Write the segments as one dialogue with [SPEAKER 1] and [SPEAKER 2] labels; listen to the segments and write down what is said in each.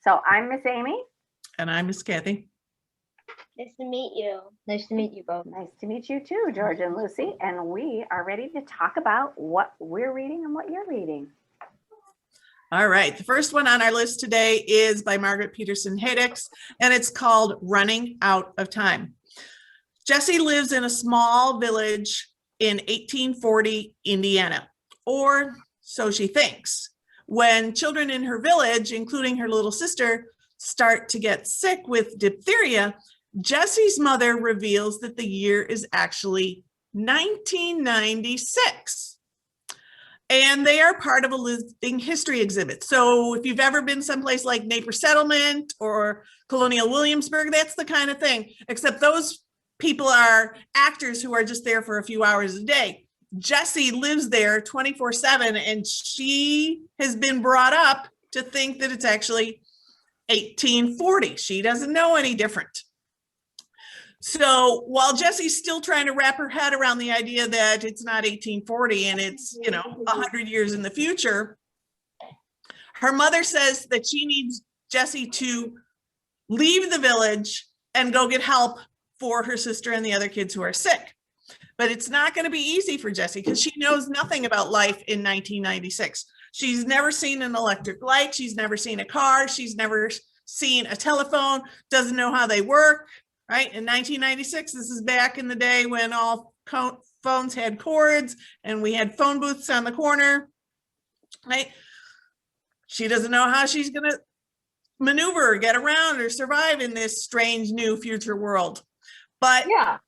[SPEAKER 1] So I'm Miss Amy.
[SPEAKER 2] And I'm Miss Kathy.
[SPEAKER 3] Nice to meet you. Nice to meet you both.
[SPEAKER 1] Nice to meet you too, George and Lucy. And we are ready to talk about what we're reading and what you're reading.
[SPEAKER 2] All right, the first one on our list today is by Margaret Peterson Haydix, and it's called Running Out of Time. Jessie lives in a small village in 1840 Indiana, or so she thinks. When children in her village, including her little sister, start to get sick with diphtheria, Jessie's mother reveals that the year is actually 1996. And they are part of a living history exhibit. So if you've ever been someplace like Napier Settlement or Colonial Williamsburg, that's the kind of thing, except those people are actors who are just there for a few hours a day. Jessie lives there 24/7, and she has been brought up to think that it's actually 1840. She doesn't know any different. So while Jessie's still trying to wrap her head around the idea that it's not 1840 and it's, 100 years in the future, her mother says that she needs Jessie to leave the village and go get help for her sister and the other kids who are sick. But it's not going to be easy for Jessie because she knows nothing about life in 1996. She's never seen an electric light. She's never seen a car. She's never seen a telephone, doesn't know how they work. Right? In 1996, this is back in the day when all phones had cords and we had phone booths on the corner, right? She doesn't know how she's going to maneuver, get around, or survive in this strange new future world. But yeah,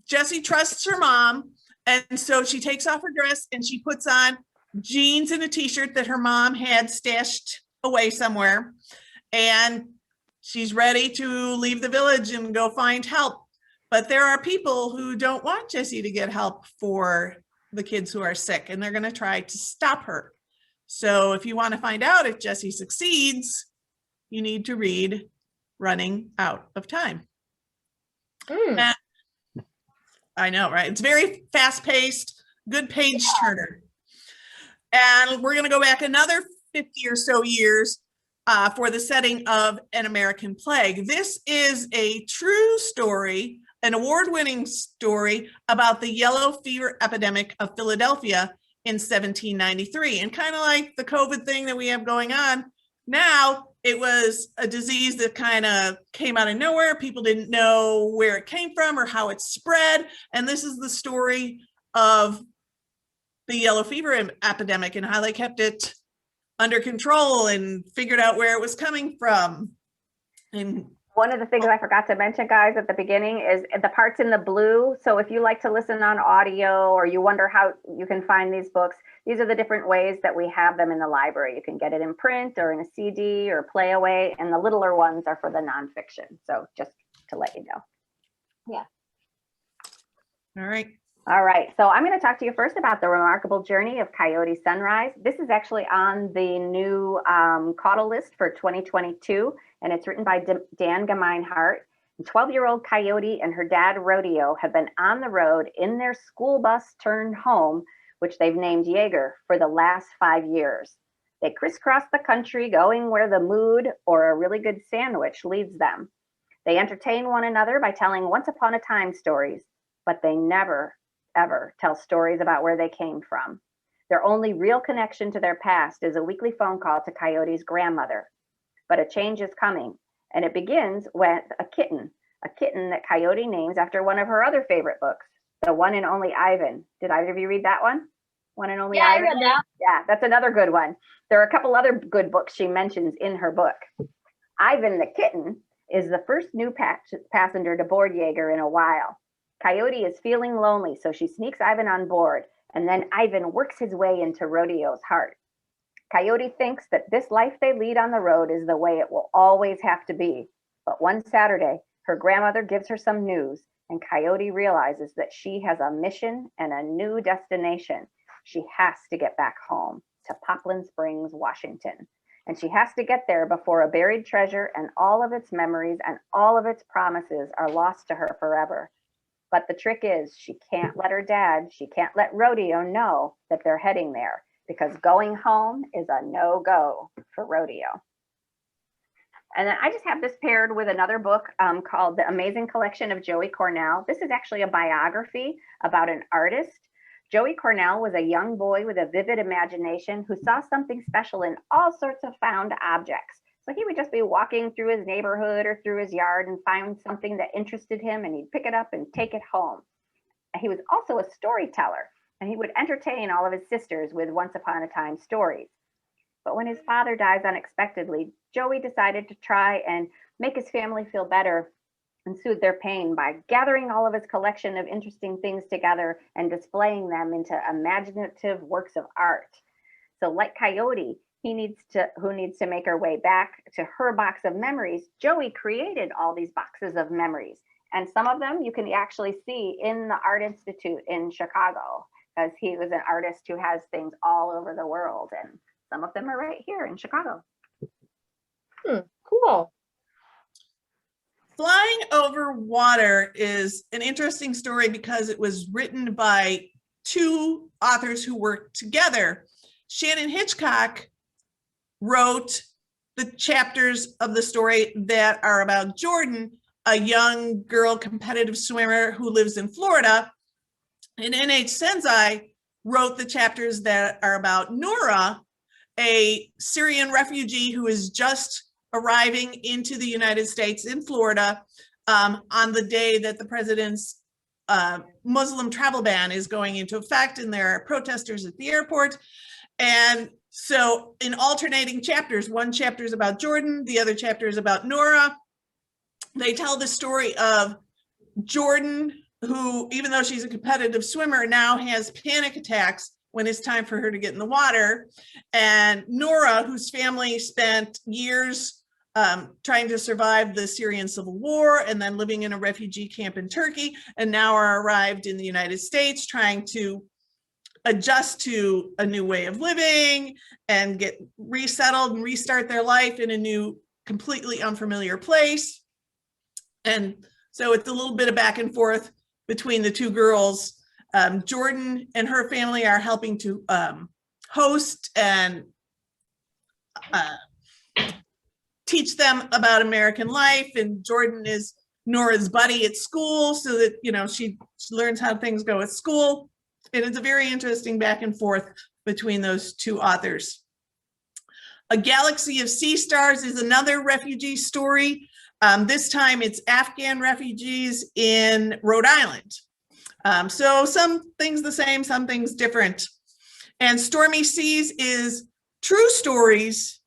[SPEAKER 2] Jessie trusts her mom, and so she takes off her dress and she puts on jeans and a t-shirt that her mom had stashed away somewhere. And she's ready to leave the village and go find help. But there are people who don't want Jessie to get help for the kids who are sick, and they're going to try to stop her. So if you want to find out if Jessie succeeds, you need to read Running Out of Time. I know, right? It's very fast-paced, good page turner. And we're going to go back another 50 or so years for the setting of An American Plague. This is a true story, an award-winning story about the yellow fever epidemic of Philadelphia in 1793. And kind of like the COVID thing that we have going on now, it was a disease that kind of came out of nowhere. People didn't know where it came from or how it spread. And this is the story of the yellow fever epidemic and how they kept it under control and figured out where it was coming from. And
[SPEAKER 1] one of the things I forgot to mention, guys, at the beginning is the parts in the blue. So if you like to listen on audio or you wonder how you can find these books, these are the different ways that we have them in the library. You can get it in print or in a CD or play away, and the littler ones are for the nonfiction. So just to let you know. Yeah.
[SPEAKER 2] All right.
[SPEAKER 1] All right, so I'm going to talk to you first about the remarkable journey of Coyote Sunrise. This is actually on the new caudal list for 2022, and it's written by Dan Gemeinhart. 12-year-old Coyote and her dad Rodeo have been on the road in their school bus turned home, which they've named Jaeger, for the last 5 years. They crisscross the country going where the mood or a really good sandwich leads them. They entertain one another by telling once upon a time stories, but they never ever tell stories about where they came from. Their only real connection to their past is a weekly phone call to Coyote's grandmother. But a change is coming, and it begins with a kitten that Coyote names after one of her other favorite books, The One and Only Ivan. Did either of you read that one? One and Only Ivan?
[SPEAKER 3] I read that.
[SPEAKER 1] Yeah, that's another good one. There are a couple other good books she mentions in her book. Ivan the kitten is the first new passenger to board Jaeger in a while. Coyote is feeling lonely, so she sneaks Ivan on board, and then Ivan works his way into Rodeo's heart. Coyote thinks that this life they lead on the road is the way it will always have to be. But one Saturday, her grandmother gives her some news, and Coyote realizes that she has a mission and a new destination. She has to get back home to Poplar Springs, Washington. And she has to get there before a buried treasure and all of its memories and all of its promises are lost to her forever. But the trick is she can't let her dad, she can't let Rodeo know that they're heading there, because going home is a no-go for Rodeo. And then I just have this paired with another book called The Amazing Collection of Joey Cornell. This is actually a biography about an artist. Joey Cornell was a young boy with a vivid imagination who saw something special in all sorts of found objects. So he would just be walking through his neighborhood or through his yard and find something that interested him, and he'd pick it up and take it home. He was also a storyteller, and he would entertain all of his sisters with once upon a time stories. But when his father dies unexpectedly, Joey decided to try and make his family feel better and soothe their pain by gathering all of his collection of interesting things together and displaying them into imaginative works of art. So like Coyote, who needs to make her way back to her box of memories, Joey created all these boxes of memories. And some of them you can actually see in the Art Institute in Chicago, because he was an artist who has things all over the world. And some of them are right here in Chicago.
[SPEAKER 3] Cool.
[SPEAKER 2] Flying Over Water is an interesting story because it was written by two authors who worked together. Shannon Hitchcock wrote the chapters of the story that are about Jordan, a young girl competitive swimmer who lives in Florida. And N.H. Senzai wrote the chapters that are about Nora, a Syrian refugee who is just arriving into the United States in Florida on the day that the president's Muslim travel ban is going into effect, and there are protesters at the airport. And so in alternating chapters, one chapter is about Jordan, the other chapter is about Nora. They tell the story of Jordan, who, even though she's a competitive swimmer, now has panic attacks when it's time for her to get in the water. And Nora, whose family spent years trying to survive the Syrian civil war and then living in a refugee camp in Turkey, and now are arrived in the United States trying to adjust to a new way of living and get resettled and restart their life in a new, completely unfamiliar place. And so it's a little bit of back and forth between the two girls. Jordan and her family are helping to host and teach them about American life, and Jordan is Nora's buddy at school, so that, you know, she learns how things go at school. And it's a very interesting back and forth between those two authors. A Galaxy of Sea Stars is another refugee story. This time it's Afghan refugees in Rhode Island. So some things the same, some things different. And Stormy Seas is true stories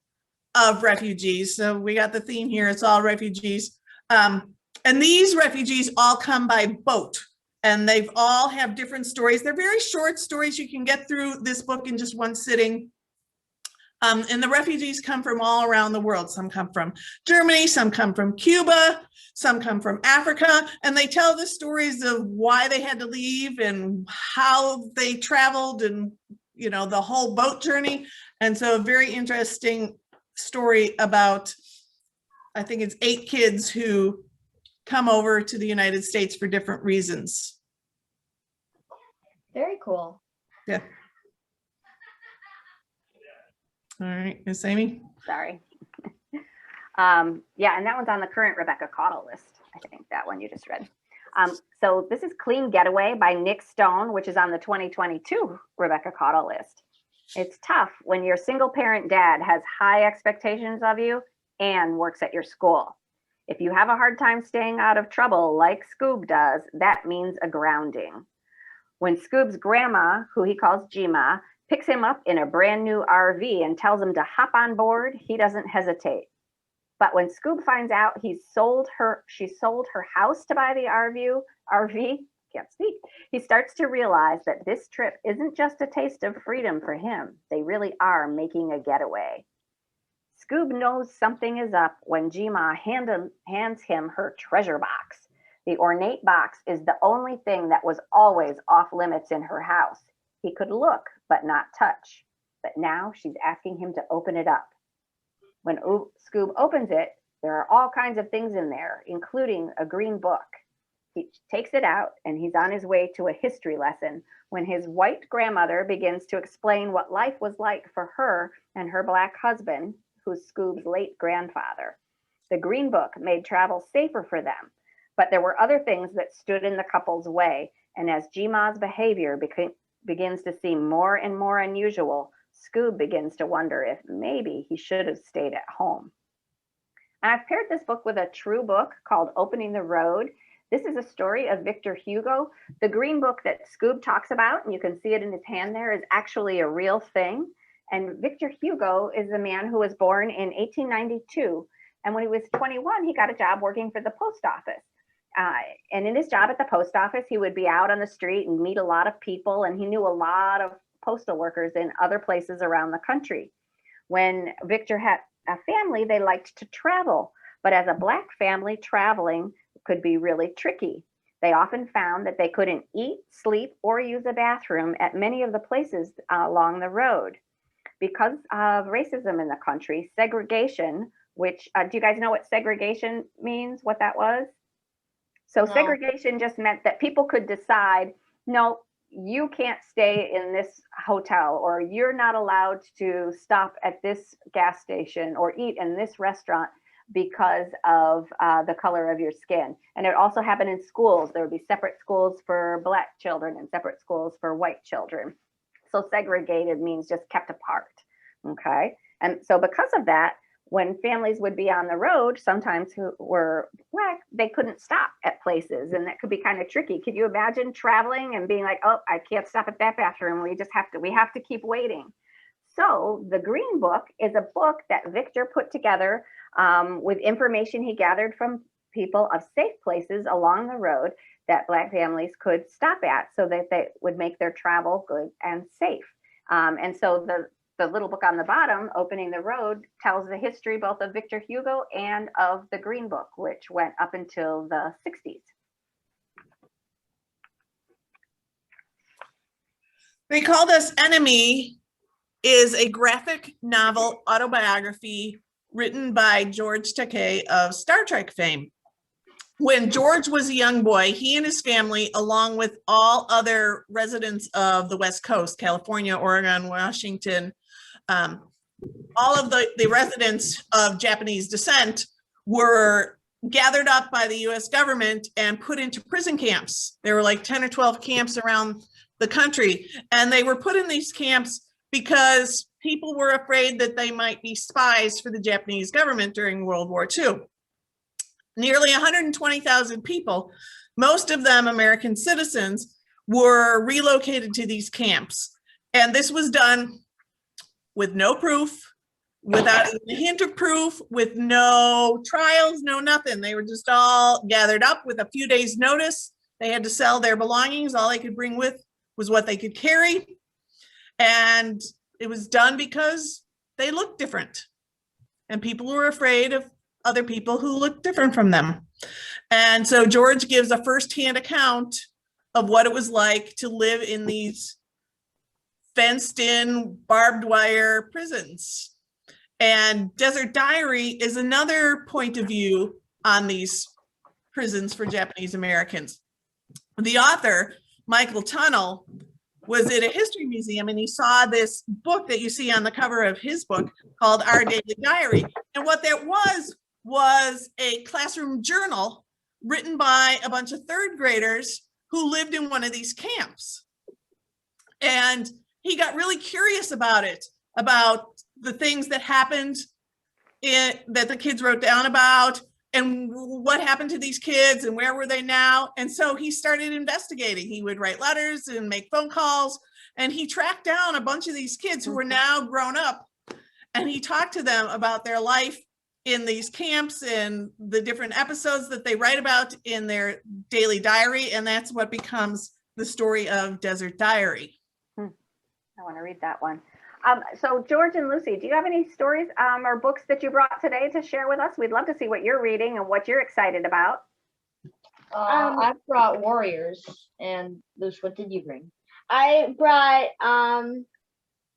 [SPEAKER 2] of refugees. So we got the theme here, it's all refugees. And these refugees all come by boat, and they've all have different stories. They're very short stories. You can get through this book in just one sitting. And the refugees come from all around the world. Some come from Germany, some come from Cuba, some come from Africa, and they tell the stories of why they had to leave and how they traveled and, you know, the whole boat journey. And so a very interesting story about, I think it's 8 kids who come over to the United States for different reasons.
[SPEAKER 3] Very cool.
[SPEAKER 2] Yeah. All right, Miss Amy.
[SPEAKER 1] Sorry. Yeah, and that one's on the current Rebecca Caudle list. I think that one you just read. So this is Clean Getaway by Nick Stone, which is on the 2022 Rebecca Caudle list. It's tough when your single parent dad has high expectations of you and works at your school. If you have a hard time staying out of trouble like Scoob does, that means a grounding. When Scoob's grandma, who he calls Jima, picks him up in a brand new RV and tells him to hop on board, he doesn't hesitate. But when Scoob finds out she sold her house to buy the RV, can't speak, he starts to realize that this trip isn't just a taste of freedom for him. They really are making a getaway. Scoob knows something is up when Jima hands him her treasure box. The ornate box is the only thing that was always off limits in her house. He could look, but not touch. But now she's asking him to open it up. When Scoob opens it, there are all kinds of things in there, including a green book. He takes it out, and he's on his way to a history lesson when his white grandmother begins to explain what life was like for her and her black husband, who's Scoob's late grandfather. The Green Book made travel safer for them, but there were other things that stood in the couple's way. And as Jima's behavior begins to seem more and more unusual, Scoob begins to wonder if maybe he should have stayed at home. And I've paired this book with a true book called Opening the Road. This is a story of Victor Hugo. The Green Book that Scoob talks about, and you can see it in his hand there, is actually a real thing. And Victor Hugo is a man who was born in 1892. And when he was 21, he got a job working for the post office. And in his job at the post office, he would be out on the street and meet a lot of people. And he knew a lot of postal workers in other places around the country. When Victor had a family, they liked to travel. But as a Black family, traveling could be really tricky. They often found that they couldn't eat, sleep, or use a bathroom at many of the places along the road. Because of racism in the country, segregation, which, do you guys know what segregation means, what that was? So
[SPEAKER 3] No.
[SPEAKER 1] Segregation just meant that people could decide, no, you can't stay in this hotel, or you're not allowed to stop at this gas station or eat in this restaurant because of the color of your skin. And it also happened in schools. There would be separate schools for Black children and separate schools for white children. So segregated means just kept apart, okay? And so because of that, when families would be on the road, sometimes who were Black, they couldn't stop at places, and that could be kind of tricky. Could you imagine traveling and being like, oh, I can't stop at that bathroom. We have to keep waiting. So the Green Book is a book that Victor put together with information he gathered from people of safe places along the road that Black families could stop at so that they would make their travel good and safe. And so the little book on the bottom, Opening the Road, tells the history both of Victor Hugo and of the Green Book, which went up until the 60s.
[SPEAKER 2] They Called Us Enemy is a graphic novel autobiography written by George Takei of Star Trek fame. When George was a young boy, he and his family, along with all other residents of the West Coast, California, Oregon, Washington, all of the residents of Japanese descent were gathered up by the US government and put into prison camps. There were like 10 or 12 camps around the country. And they were put in these camps because people were afraid that they might be spies for the Japanese government during World War II. Nearly 120,000 people, most of them American citizens, were relocated to these camps. And this was done with no proof, without even a hint of proof, with no trials, no nothing. They were just all gathered up with a few days' notice. They had to sell their belongings. All they could bring with was what they could carry. And it was done because they looked different. And people were afraid of other people who looked different from them. And so George gives a firsthand account of what it was like to live in these fenced-in barbed wire prisons. And Desert Diary is another point of view on these prisons for Japanese Americans. The author, Michael Tunnell, was at a history museum and he saw this book that you see on the cover of his book called Our Daily Diary. And what that was a classroom journal written by a bunch of third graders who lived in one of these camps. And he got really curious about it, about the things that happened that the kids wrote down about, and what happened to these kids and where were they now. And so he started investigating. He would write letters and make phone calls, and he tracked down a bunch of these kids who were now grown up, and he talked to them about their life in these camps and the different episodes that they write about in their daily diary. And that's what becomes the story of Desert Diary.
[SPEAKER 1] I want to read that one. So George and Lucy, do you have any stories or books that you brought today to share with us? We'd love to see what you're reading and what you're excited about.
[SPEAKER 3] I brought Warriors, and Luce, what did you bring? I brought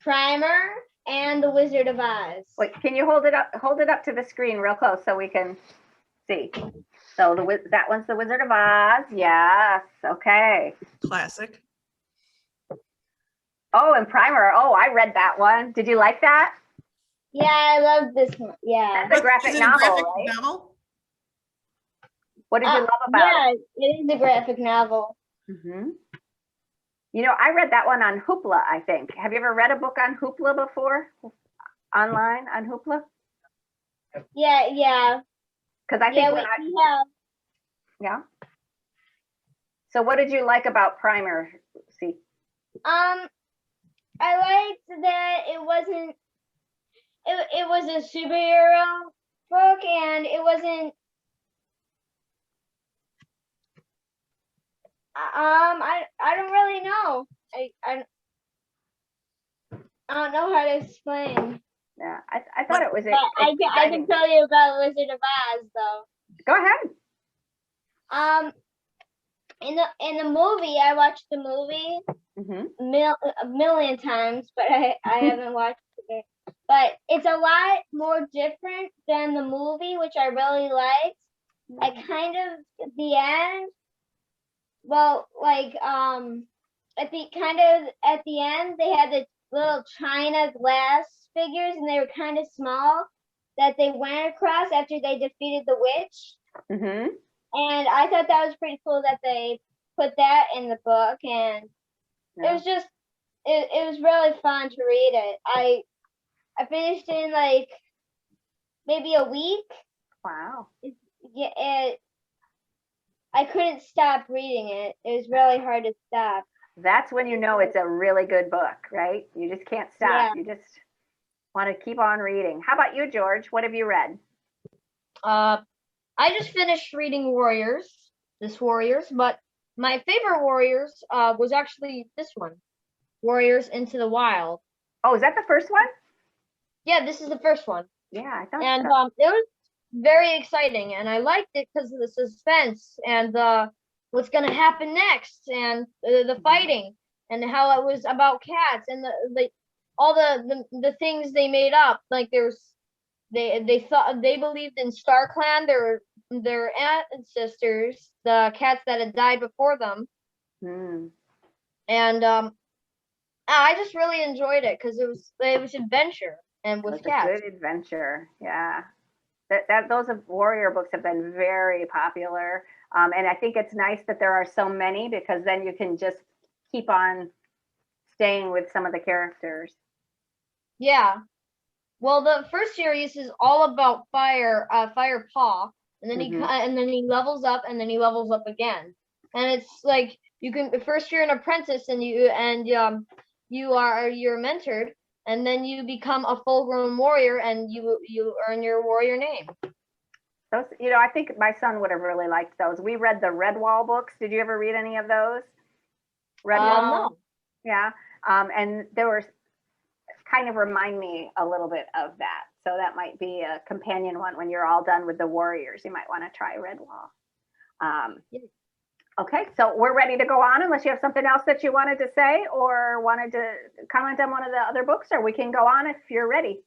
[SPEAKER 3] Primer and The Wizard of Oz.
[SPEAKER 1] Wait, can you hold it up to the screen real close so we can see? So that one's The Wizard of Oz. Yes. Okay.
[SPEAKER 2] Classic.
[SPEAKER 1] Oh, and Primer. Oh, I read that one. Did you like that?
[SPEAKER 3] Yeah, I love this one. Yeah.
[SPEAKER 1] That's a graphic
[SPEAKER 2] Is it a
[SPEAKER 1] novel,
[SPEAKER 2] graphic
[SPEAKER 1] right?
[SPEAKER 2] novel?
[SPEAKER 1] What did you love about
[SPEAKER 3] Yeah, it is a graphic novel.
[SPEAKER 1] it? You know, I read that one on Hoopla, I think. Have you ever read a book on Hoopla before? Online on Hoopla?
[SPEAKER 3] Yeah.
[SPEAKER 1] Because I think
[SPEAKER 3] Yeah,
[SPEAKER 1] when
[SPEAKER 3] we have.
[SPEAKER 1] yeah. So what did you like about Primer? See,
[SPEAKER 3] I liked that it wasn't. It was a superhero book, and it wasn't. I don't really know. I don't know how to explain.
[SPEAKER 1] yeah, I thought it was
[SPEAKER 3] But I can tell you about Wizard of Oz though.
[SPEAKER 1] Go ahead.
[SPEAKER 3] In the movie, I watched the movie a million times, but I haven't watched it. But it's a lot more different than the movie, which I really liked. I kind of at the end. Well, like at the end, they had the little china glass figures, and they were kind of small that they went across after they defeated the witch. And I thought that was pretty cool that they put that in the book, and it was just it was really fun to read it. I finished in like maybe a week.
[SPEAKER 1] Wow.
[SPEAKER 3] I couldn't stop reading it. It was really hard to stop.
[SPEAKER 1] That's when you know it's a really good book, right? You just can't stop.
[SPEAKER 3] Yeah.
[SPEAKER 1] You just want to keep on reading. How about you, George? What have you read?
[SPEAKER 4] I just finished reading Warriors, but my favorite Warriors was actually this one, Warriors Into the Wild.
[SPEAKER 1] Oh, is that the first one?
[SPEAKER 4] Yeah, this is the first one.
[SPEAKER 1] Yeah, I thought
[SPEAKER 4] And
[SPEAKER 1] so.
[SPEAKER 4] it was very exciting, and I liked it because of the suspense and what's gonna happen next, and the fighting, and how it was about cats, and all the things they made up. Like they thought they believed in Star Clan, their ancestors, the cats that had died before them. And I just really enjoyed it because it was adventure and with cats.
[SPEAKER 1] A good adventure. Yeah. Those warrior books have been very popular. And I think it's nice that there are so many, because then you can just keep on staying with some of the characters.
[SPEAKER 4] Yeah. Well, the first series is all about Fire Paw, and then he levels up, and then he levels up again. And it's like first you're an apprentice, and you're mentored, and then you become a full-grown warrior, and you earn your warrior name.
[SPEAKER 1] Those, I think my son would have really liked those. We read the Redwall books. Did you ever read any of those? Redwall?
[SPEAKER 4] No.
[SPEAKER 1] Yeah. And there were kind of remind me a little bit of that. So that might be a companion one when you're all done with the Warriors. You might want to try Redwall. Okay, so we're ready to go on, unless you have something else that you wanted to say or wanted to comment on one of the other books, or we can go on if you're ready.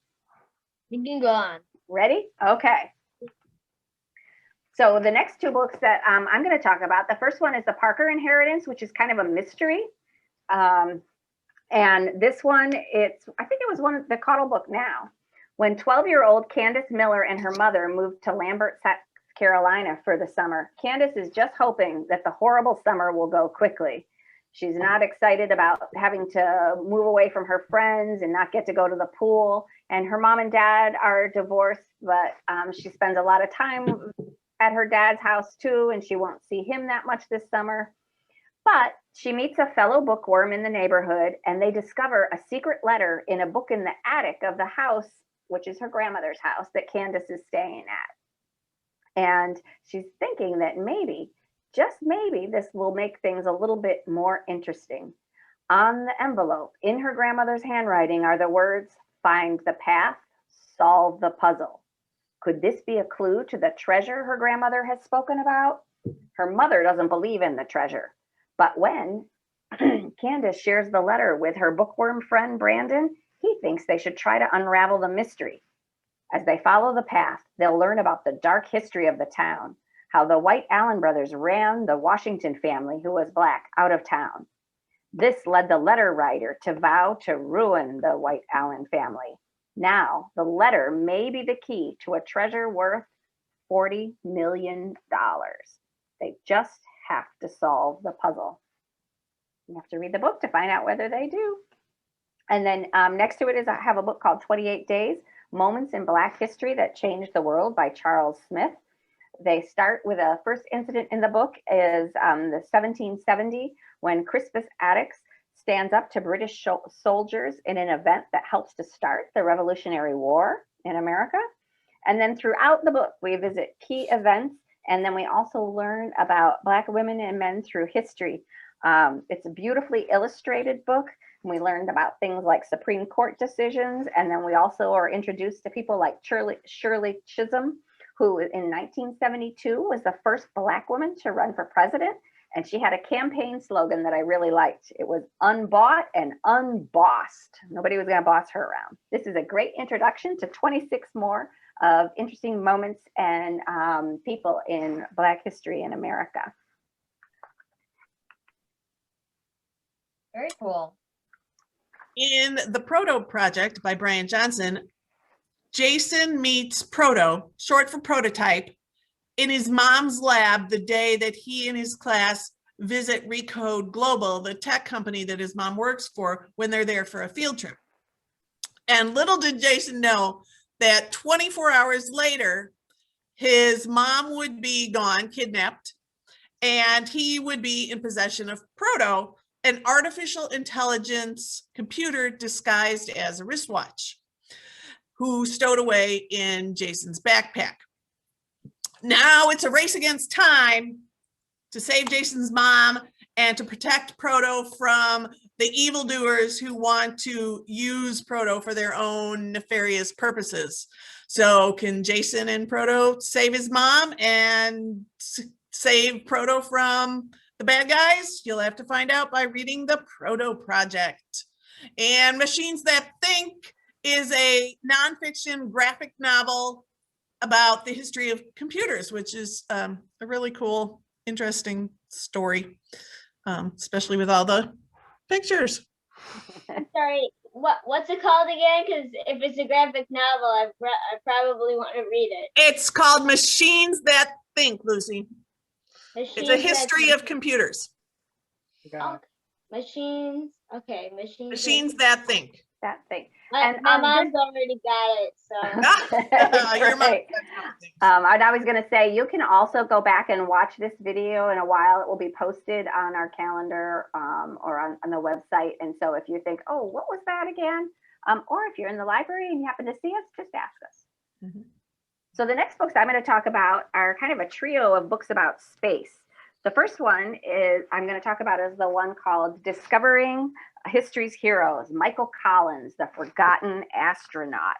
[SPEAKER 4] You can go on.
[SPEAKER 1] Ready? Okay. So the next two books that I'm going to talk about, the first one is the Parker Inheritance, which is kind of a mystery. And this one, I think it was one of the Cottle book now. When 12-year-old Candace Miller and her mother moved to Lambert, South Carolina for the summer, Candace is just hoping that the horrible summer will go quickly. She's not excited about having to move away from her friends and not get to go to the pool. And her mom and dad are divorced, but she spends a lot of time at her dad's house too, and she won't see him that much this summer. But she meets a fellow bookworm in the neighborhood, and they discover a secret letter in a book in the attic of the house, which is her grandmother's house that Candace is staying at. And she's thinking that maybe, just maybe, this will make things a little bit more interesting. On the envelope, in her grandmother's handwriting, are the words, "Find the path, solve the puzzle." Could this be a clue to the treasure her grandmother has spoken about? Her mother doesn't believe in the treasure. But when Candace shares the letter with her bookworm friend Brandon, he thinks they should try to unravel the mystery. As they follow the path, they'll learn about the dark history of the town, how the White Allen brothers ran the Washington family, who was Black, out of town. This led the letter writer to vow to ruin the White Allen family. Now, the letter may be the key to a treasure worth $40 million. They just have to solve the puzzle. You have to read the book to find out whether they do. And then next to it is I have a book called 28 Days, Moments in Black History That Changed the World by Charles Smith. They start with a first incident in the book is the 1770 when Crispus Attucks stands up to British soldiers in an event that helps to start the Revolutionary War in America. And then throughout the book, we visit key events, and then we also learn about Black women and men through history. It's a beautifully illustrated book. And we learned about things like Supreme Court decisions, and then we also are introduced to people like Shirley Chisholm, who in 1972 was the first Black woman to run for president. And she had a campaign slogan that I really liked. It was unbought and unbossed. Nobody was going to boss her around. This is a great introduction to 26 more of interesting moments and people in Black history in America.
[SPEAKER 4] Very cool.
[SPEAKER 2] In The Proto Project by Brian Johnson, Jason meets Proto, short for prototype, in his mom's lab the day that he and his class visit Recode Global, the tech company that his mom works for, when they're there for a field trip. And little did Jason know that 24 hours later, his mom would be gone, kidnapped, and he would be in possession of Proto, an artificial intelligence computer disguised as a wristwatch, who stowed away in Jason's backpack. Now it's a race against time to save Jason's mom and to protect Proto from the evildoers who want to use Proto for their own nefarious purposes. So can Jason and Proto save his mom and save Proto from the bad guys? You'll have to find out by reading The Proto Project. And Machines That Think is a nonfiction graphic novel about the history of computers, which is a really cool, interesting story, especially with all the pictures.
[SPEAKER 3] I'm sorry, what's it called again? Because if it's a graphic novel, I probably want to read it.
[SPEAKER 2] It's called Machines That Think, Lucy. It's a history of computers.
[SPEAKER 3] Oh, machines. Okay,
[SPEAKER 2] Machines that think.
[SPEAKER 1] That thing.
[SPEAKER 3] My mom's already got it, so.
[SPEAKER 2] Your mom.
[SPEAKER 1] Right. And I was going to say, you can also go back and watch this video in a while. It will be posted on our calendar or on the website. And so if you think, oh, what was that again? Or if you're in the library and you happen to see us, just ask us. Mm-hmm. So the next books I'm going to talk about are kind of a trio of books about space. The first one is I'm going to talk about is the one called Discovering History's Heroes, Michael Collins, the Forgotten Astronaut.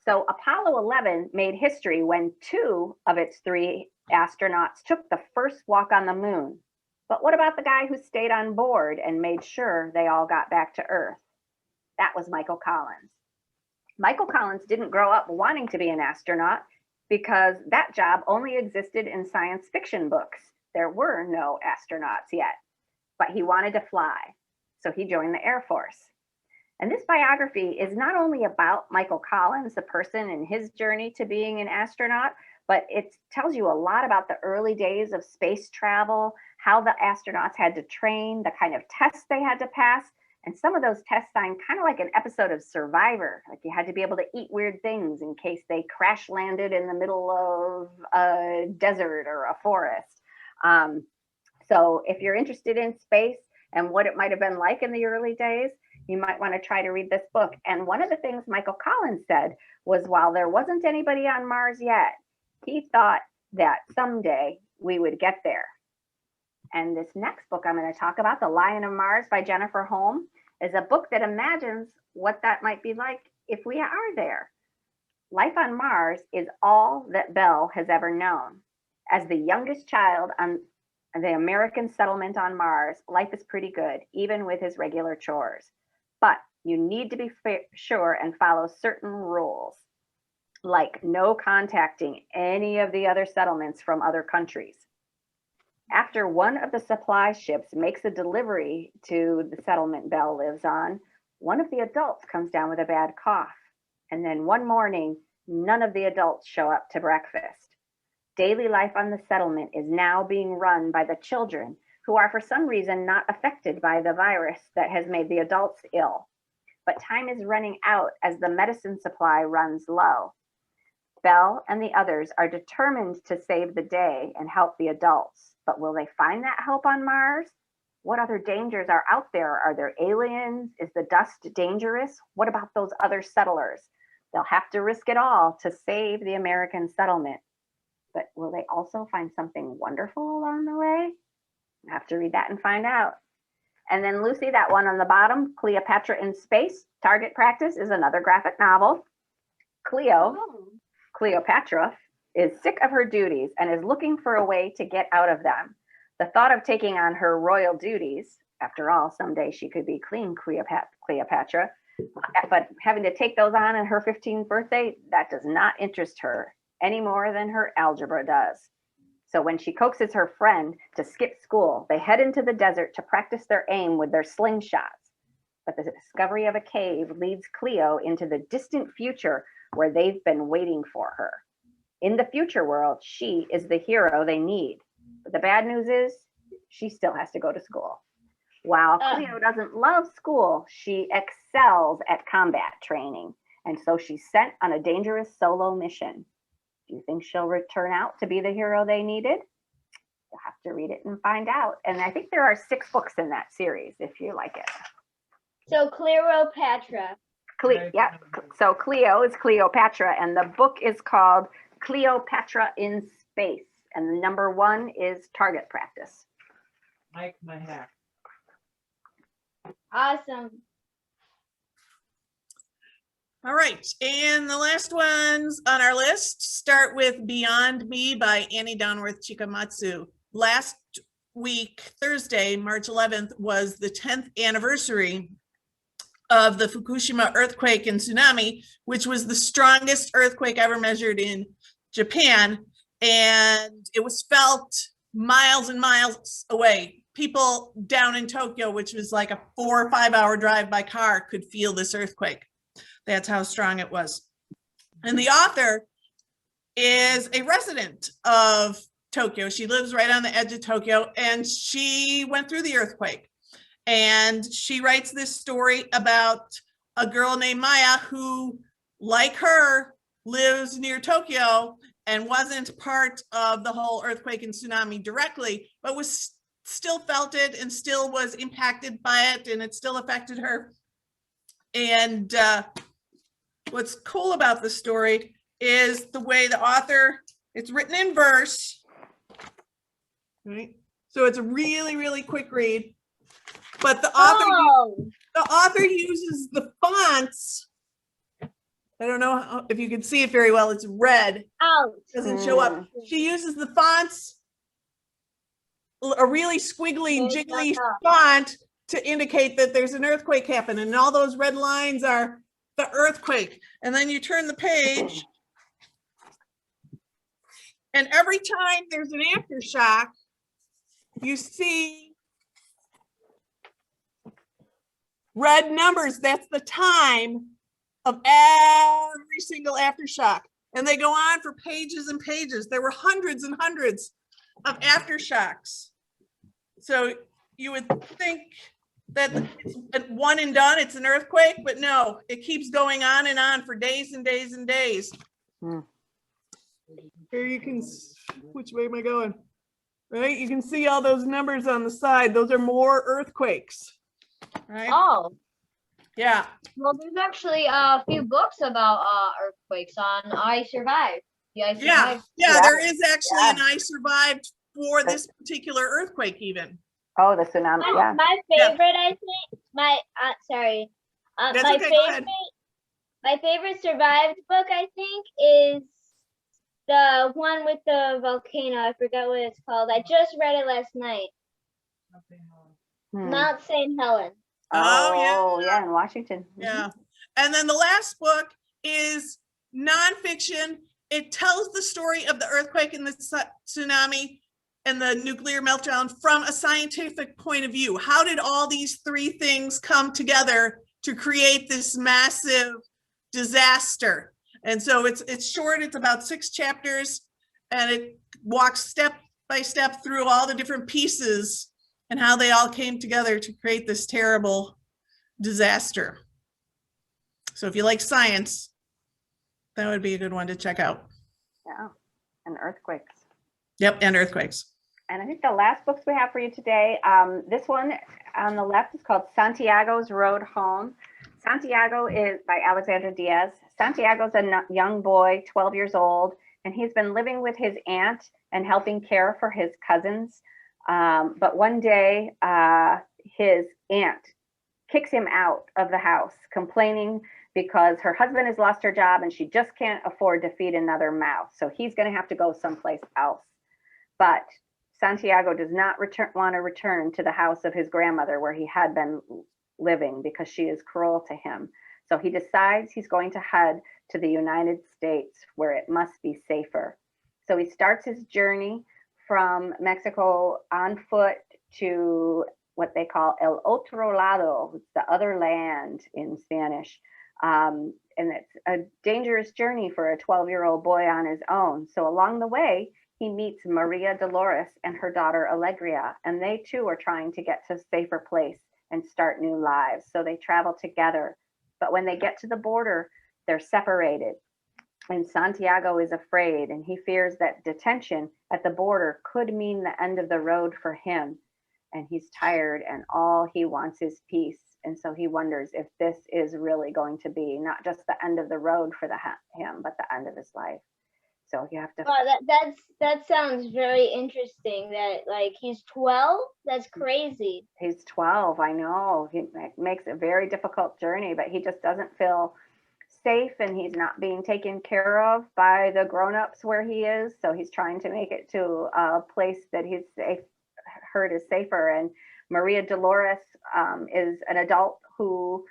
[SPEAKER 1] So Apollo 11 made history when 2 of its 3 astronauts took the first walk on the moon. But what about the guy who stayed on board and made sure they all got back to Earth? That was Michael Collins. Michael Collins didn't grow up wanting to be an astronaut because that job only existed in science fiction books. There were no astronauts yet, but he wanted to fly. So he joined the Air Force. And this biography is not only about Michael Collins, the person and his journey to being an astronaut, but it tells you a lot about the early days of space travel, how the astronauts had to train, the kind of tests they had to pass. And some of those tests sound kind of like an episode of Survivor. Like you had to be able to eat weird things in case they crash landed in the middle of a desert or a forest. So if you're interested in space and what it might have been like in the early days, you might want to try to read this book. And one of the things Michael Collins said was while there wasn't anybody on Mars yet, he thought that someday we would get there. And this next book I'm going to talk about, The Lion of Mars by Jennifer Holm, is a book that imagines what that might be like if we are there. Life on Mars is all that Belle has ever known. As the youngest child on the American settlement on Mars, life is pretty good, even with his regular chores. But you need to be sure and follow certain rules, like no contacting any of the other settlements from other countries. After one of the supply ships makes a delivery to the settlement Belle lives on, one of the adults comes down with a bad cough. And then one morning, none of the adults show up to breakfast. Daily life on the settlement is now being run by the children, who are for some reason not affected by the virus that has made the adults ill. But time is running out as the medicine supply runs low. Belle and the others are determined to save the day and help the adults. But will they find that help on Mars? What other dangers are out there? Are there aliens? Is the dust dangerous? What about those other settlers? They'll have to risk it all to save the American settlement. But will they also find something wonderful along the way? I have to read that and find out. And then Lucy, that one on the bottom, Cleopatra in Space, Target Practice, is another graphic novel. Cleopatra, is sick of her duties and is looking for a way to get out of them. The thought of taking on her royal duties, after all, someday she could be Queen Cleopatra, but having to take those on her 15th birthday, that does not interest her any more than her algebra does. So when she coaxes her friend to skip school, they head into the desert to practice their aim with their slingshots. But the discovery of a cave leads Cleo into the distant future where they've been waiting for her. In the future world, she is the hero they need. But the bad news is she still has to go to school. While Cleo doesn't love school, she excels at combat training. And so she's sent on a dangerous solo mission. Do you think she'll turn out to be the hero they needed? You'll have to read it and find out. And I think there are 6 books in that series, if you like it.
[SPEAKER 3] So Cleopatra.
[SPEAKER 1] Yeah. So Cleo is Cleopatra, and the book is called Cleopatra in Space. And the number 1 is Target Practice.
[SPEAKER 5] Mike, my hair.
[SPEAKER 3] Awesome.
[SPEAKER 2] All right, and the last ones on our list start with Beyond Me by Annie Downworth Chikamatsu. Last week, Thursday, March 11th, was the 10th anniversary of the Fukushima earthquake and tsunami, which was the strongest earthquake ever measured in Japan. And it was felt miles and miles away. People down in Tokyo, which was like a 4 or 5 hour drive by car, could feel this earthquake. That's how strong it was. And the author is a resident of Tokyo. She lives right on the edge of Tokyo, and she went through the earthquake. And she writes this story about a girl named Maya who, like her, lives near Tokyo and wasn't part of the whole earthquake and tsunami directly, but was still felt it and still was impacted by it, and it still affected her. And what's cool about the story is the way the author, it's written in verse, right? So it's a really, really quick read. But the author uses the fonts. I don't know if you can see it very well. It's red. It doesn't show up. She uses the fonts, a really squiggly, jiggly font to indicate that there's an earthquake happening. And all those red lines are the earthquake. And then you turn the page, and every time there's an aftershock, you see red numbers. That's the time of every single aftershock. And they go on for pages and pages. There were hundreds and hundreds of aftershocks. So you would think that it's one and done, it's an earthquake, but no, it keeps going on and on for days and days and days. Here you can, which way am I going? Right, you can see all those numbers on the side. Those are more earthquakes, right?
[SPEAKER 4] Oh,
[SPEAKER 2] Yeah.
[SPEAKER 4] well, there's actually a few books about earthquakes on I Survived.
[SPEAKER 2] Yeah,
[SPEAKER 1] Yeah.
[SPEAKER 2] there is actually an I Survived for this particular earthquake even.
[SPEAKER 1] Oh, the tsunami. Yeah.
[SPEAKER 3] My favorite, I think. My sorry.
[SPEAKER 2] That's
[SPEAKER 3] My
[SPEAKER 2] okay, go ahead.
[SPEAKER 3] favorite. My favorite survived book, I think, is the one with the volcano. I forgot what it's called. I just read it last night. Mount St. Helens.
[SPEAKER 2] Oh,
[SPEAKER 1] yeah, in Washington.
[SPEAKER 2] Yeah. And then the last book is nonfiction. It tells the story of the earthquake and the tsunami and the nuclear meltdown from a scientific point of view. How did all these 3 things come together to create this massive disaster. And so it's short, it's about 6 chapters, and it walks step by step through all the different pieces and how they all came together to create this terrible disaster. So if you like science, that would be a good one to check out.
[SPEAKER 1] Yeah, and earthquakes.
[SPEAKER 2] Yep, and earthquakes.
[SPEAKER 1] And I think the last books we have for you today, this one on the left is called Santiago's Road Home. Santiago is by Alexandra Diaz. Santiago's a young boy, 12 years old, and he's been living with his aunt and helping care for his cousins. But one day, his aunt kicks him out of the house, complaining because her husband has lost her job and she just can't afford to feed another mouth. So he's going to have to go someplace else. But Santiago does not want to return to the house of his grandmother where he had been living because she is cruel to him. So he decides he's going to head to the United States where it must be safer. So he starts his journey from Mexico on foot to what they call El Otro Lado, it's the other land in Spanish. And it's a dangerous journey for a 12-year-old boy on his own. So along the way, he meets Maria Dolores and her daughter Alegria, and they too are trying to get to a safer place and start new lives. So they travel together. But when they get to the border, they're separated. And Santiago is afraid, and he fears that detention at the border could mean the end of the road for him. And he's tired, and all he wants is peace. And so he wonders if this is really going to be not just the end of the road for him, but the end of his life. So you have to.
[SPEAKER 3] Wow, that sounds very interesting. That like he's 12. That's crazy.
[SPEAKER 1] He's 12. I know. He makes a very difficult journey, but he just doesn't feel safe, and he's not being taken care of by the grown-ups where he is. So he's trying to make it to a place that he's safe, heard is safer. And Maria Dolores is an adult who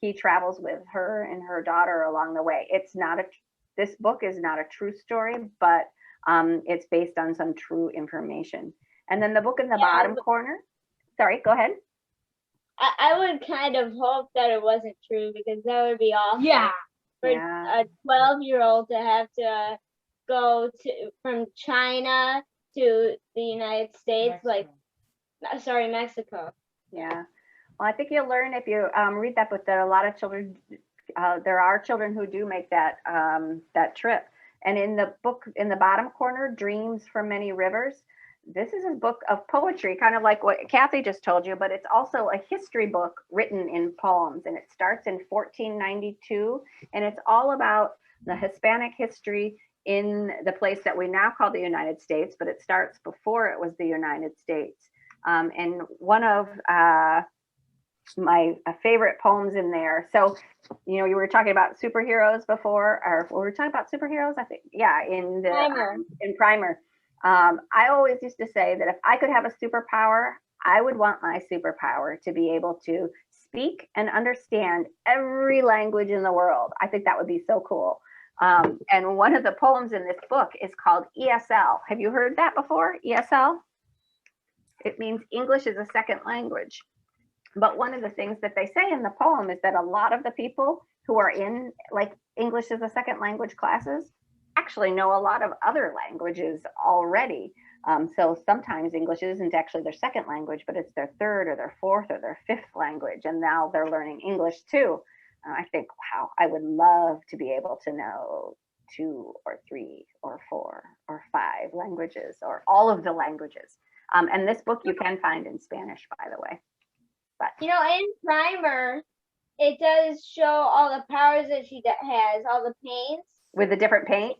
[SPEAKER 1] he travels with her and her daughter along the way. This book is not a true story, but it's based on some true information. And then the book in the bottom corner. Sorry, go ahead.
[SPEAKER 3] I would kind of hope that it wasn't true, because that would be awful.
[SPEAKER 4] Yeah.
[SPEAKER 3] For a 12-year-old to have to go from China to the United States, Mexico.
[SPEAKER 1] Yeah. Well, I think you'll learn if you read that book that a lot of children, there are children who do make that trip. And in the book, in the bottom corner, Dreams from Many Rivers, this is a book of poetry, kind of like what Kathy just told you, but it's also a history book written in poems. And it starts in 1492, and it's all about the Hispanic history in the place that we now call the United States, but it starts before it was the United States. And one of my favorite poems in there. So, you know, you were talking about superheroes before, or we were talking about superheroes, I think. Yeah, in Primer. I always used to say that if I could have a superpower, I would want my superpower to be able to speak and understand every language in the world. I think that would be so cool. And one of the poems in this book is called ESL. Have you heard that before? ESL? It means English is a second language. But one of the things that they say in the poem is that a lot of the people who are in like English as a second language classes actually know a lot of other languages already. So sometimes English isn't actually their second language, but it's their third or their fourth or their fifth language. And now they're learning English too. I think, wow, I would love to be able to know 2 or 3 or 4 or 5 languages, or all of the languages. And this book you can find in Spanish, by the way. But
[SPEAKER 3] you know, in Primer, it does show all the powers that she has, all the paints.
[SPEAKER 1] With the different paint?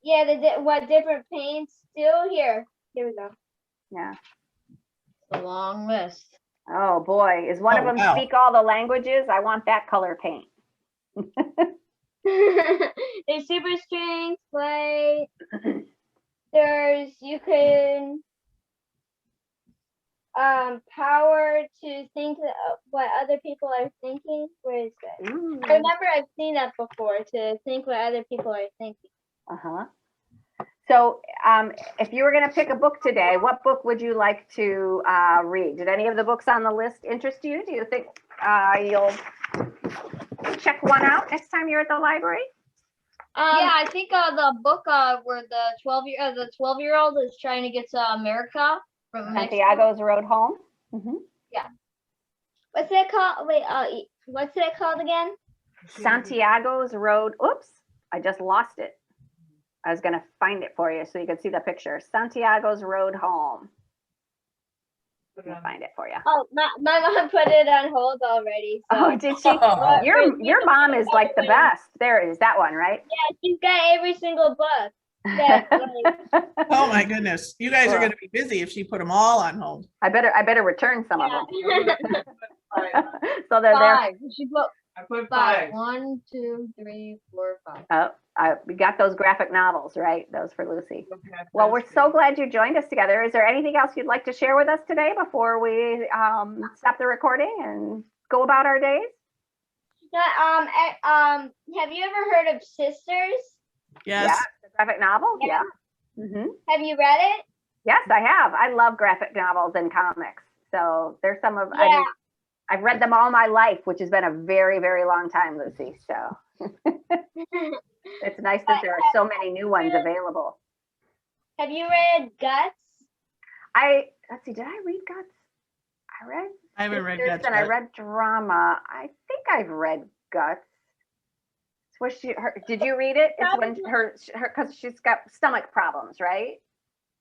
[SPEAKER 3] Yeah, what different paints do. Here we go.
[SPEAKER 1] Yeah.
[SPEAKER 4] A long list.
[SPEAKER 1] Oh boy, is one of them
[SPEAKER 2] wow.
[SPEAKER 1] speak all the languages? I want that color paint.
[SPEAKER 3] There's super strength, play. There's, you can power to think what other people are thinking. Where is that?
[SPEAKER 1] Ooh.
[SPEAKER 3] I remember I've seen that before, to think what other people are thinking.
[SPEAKER 1] Uh-huh. So if you were going to pick a book today, what book would you like to read? Did any of the books on the list interest you? Do you think you'll check one out next time you're at the library?
[SPEAKER 4] Yeah, I think the book where the 12-year-old is trying to get to America from Mexico.
[SPEAKER 1] Santiago's Road Home.
[SPEAKER 3] What's it called? Wait, what's it called again?
[SPEAKER 1] Santiago's Road. Oops, I just lost it. I was gonna find it for you so you could see the picture. Santiago's Road Home. I'll find it for you.
[SPEAKER 3] Oh, my mom put it on hold already. So.
[SPEAKER 1] Oh, did she? Your mom is like the best. There it is, that one, right?
[SPEAKER 3] Yeah, she's got every single book. That, like,
[SPEAKER 2] Oh my goodness. You guys are going to be busy if she put them all on hold.
[SPEAKER 1] I better return some of them.
[SPEAKER 5] Five.
[SPEAKER 1] So they're there.
[SPEAKER 4] Five. She put
[SPEAKER 5] I put 5.
[SPEAKER 4] 5. 1, 2, 3, 4, 5.
[SPEAKER 1] Oh, we got those graphic novels, right? Those for Lucy. Well, we're so glad you joined us together. Is there anything else you'd like to share with us today before we stop the recording and go about our days?
[SPEAKER 3] have you ever heard of Sisters?
[SPEAKER 2] Yes.
[SPEAKER 1] Yeah, the graphic novel. Yeah.
[SPEAKER 3] Have you read it?
[SPEAKER 1] Yes, I have. I love graphic novels and comics. So there's some of.
[SPEAKER 3] Yeah.
[SPEAKER 1] I've read them all my life, which has been a very, very long time, Lucy. So it's nice that there are so many new ones available.
[SPEAKER 3] Have you read Guts?
[SPEAKER 1] Let's see, did I read Guts?
[SPEAKER 2] I haven't read
[SPEAKER 1] Sisters
[SPEAKER 2] Guts
[SPEAKER 1] and I
[SPEAKER 2] yet.
[SPEAKER 1] read Drama. I think I've read Guts. Did you read it? It's when her because she's got stomach problems, right?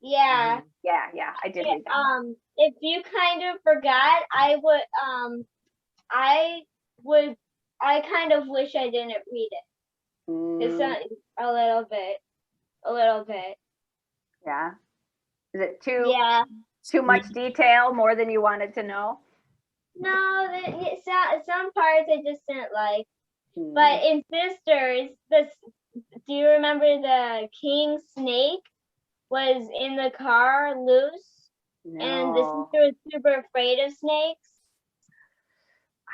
[SPEAKER 3] Yeah.
[SPEAKER 1] Yeah, I did read that.
[SPEAKER 3] If you kind of forgot, I kind of wish I didn't read it. It's a little bit.
[SPEAKER 1] Yeah. Is it too much detail, more than you wanted to know?
[SPEAKER 3] No, some parts I just didn't like. But in Sisters, do you remember the king snake was in the car loose?
[SPEAKER 1] No.
[SPEAKER 3] And the sister was super afraid of snakes?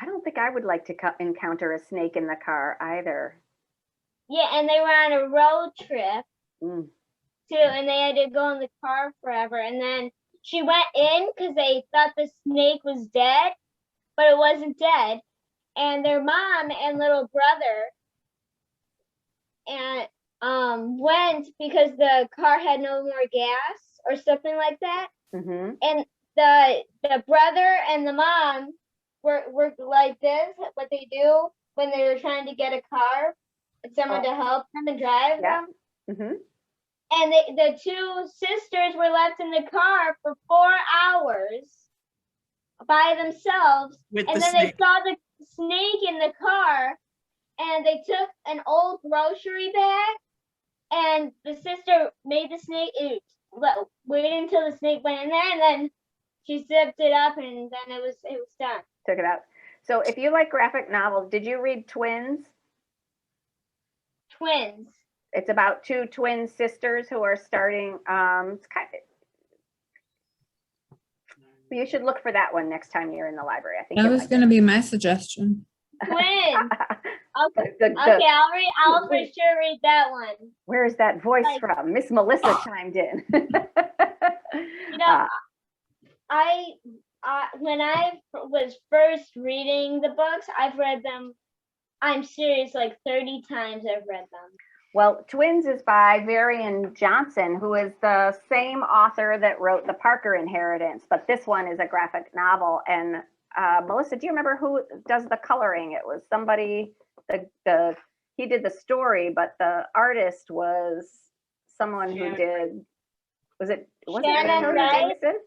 [SPEAKER 1] I don't think I would like to encounter a snake in the car either.
[SPEAKER 3] Yeah, and they were on a road trip too, and they had to go in the car forever. And then she went in because they thought the snake was dead, but it wasn't dead. And their mom and little brother and went because the car had no more gas or something like that. And the brother and the mom were like this, what they do when they were trying to get a car and someone to help them and drive them. And the two sisters were left in the car for 4 hours by themselves.
[SPEAKER 2] With
[SPEAKER 3] and
[SPEAKER 2] the
[SPEAKER 3] then
[SPEAKER 2] snake.
[SPEAKER 3] they saw the snake in the car, and they took an old grocery bag, and the sister made the snake waited until the snake went in there, and then she zipped it up, and then it was done.
[SPEAKER 1] Took it out. So if you like graphic novels, did you read Twins?
[SPEAKER 3] Twins.
[SPEAKER 1] It's about 2 twin sisters who are starting. You should look for that one next time you're in the library. I think
[SPEAKER 6] That was going to be my suggestion.
[SPEAKER 3] Twins. Okay, I'll for sure read that one.
[SPEAKER 1] Where's that voice from? Miss Melissa chimed in.
[SPEAKER 3] You know, when I was first reading the books, I've read them. I'm serious, like 30 times I've read them.
[SPEAKER 1] Well, Twins is by Varian Johnson, who is the same author that wrote The Parker Inheritance, but this one is a graphic novel. And Melissa, do you remember who does the coloring? It was somebody, he did the story, but the artist was someone who did, wasn't it
[SPEAKER 3] Shannon Wright?
[SPEAKER 1] Jameson?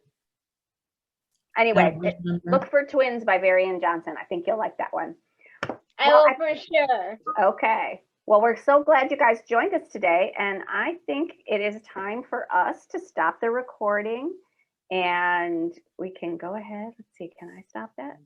[SPEAKER 1] Anyway, look for Twins by Varian Johnson. I think you'll like that one.
[SPEAKER 3] I will for sure.
[SPEAKER 1] Okay. Well, we're so glad you guys joined us today, and I think it is time for us to stop the recording, and we can go ahead. Let's see, can I stop that?